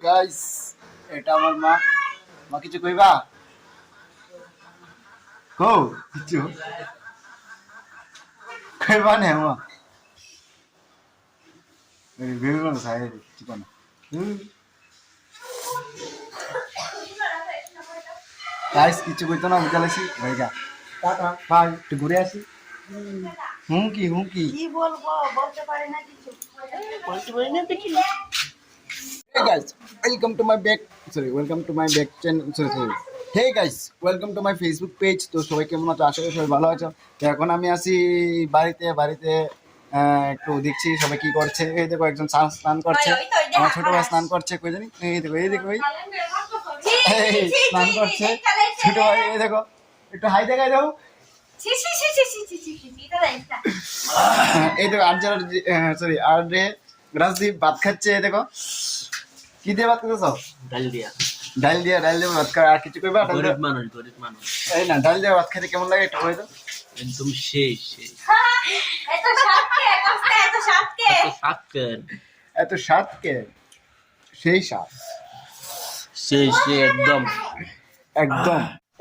Guys এটা আমার মা। মা কিছু কইবা? কো কিছু কইবা না মা? এই বেগুন সাই চিকন। গাইস কিছু কইতো না, আমি চলেছি ভাইগা। টাটা বাই, একটু ঘুরে আসি। হুম কি বলবো বলতে পারি না কিছু, বলতে পারি না কিছু। Hey guys, welcome to my back. Welcome to my back channel. Hey guys, welcome to my Facebook page. তো সবাই কেমন আছো? আশা করি সবাই ভালো আছো। তো এখন আমি আছি বাড়িতে একটু দেখছি সবাই কি করছে। এই দেখো একজন স্নান করছে, আমার ছোট ভাই স্নান করছে। কই জানি এই দেখো এই স্নান করছে ছোট ভাই। এই দেখো একটু হাই দেখাই দাও। এই দেখো আর রে রাজদীপ ভাত খাচ্ছে। এই দেখো কি দিয়ে ভাত খেতেছ? ডাল দিয়ে ভাত খাওয়া। আর কিছু কইবা? গরিব মানুষ এই না, ডাল দিয়ে ভাত খেতে কেমন লাগে একটু কই দাও। একদম শেষ এত স্বাদ কে? সেই স্বাদ একদম।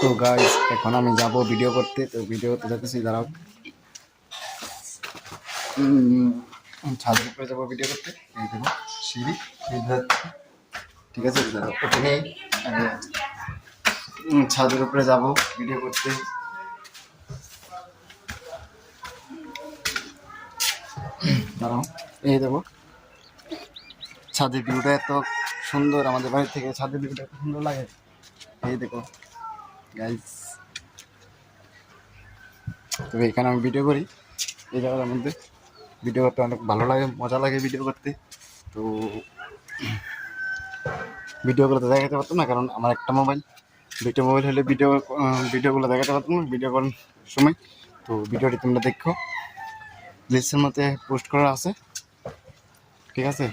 তো গাইস এখন আমি যাব ভিডিও করতে। তো ভিডিও করতে যাচ্ছি, দাঁড়াও। ছাদের উপরে যাবো ভিডিও করতে। এই দেখো সিঁড়ি যাচ্ছে, ঠিক আছে? ওখানে ছাদের উপরে যাব ভিডিও করতে। দাঁড়াও, এই দেখো ছাদের ভিউটা এত সুন্দর। আমাদের বাড়ি থেকে ছাদের ভিউটা এত সুন্দর লাগে। এই দেখো গাইস, তবে এখানে আমি ভিডিও করি এই জায়গার মধ্যে। ভিডিও করতে অনেক ভালো লাগে, মজা লাগে ভিডিও করতে। তো ভিডিও করতে দেখাতে পারতাম না, কারণ আমার একটা মোবাইল। দুইটা মোবাইল হলে ভিডিওগুলো দেখাতে পারতাম না ভিডিও করার সময়। তো ভিডিওটি তোমরা দেখো, লিস্টের মধ্যে পোস্ট করা আছে, ঠিক আছে?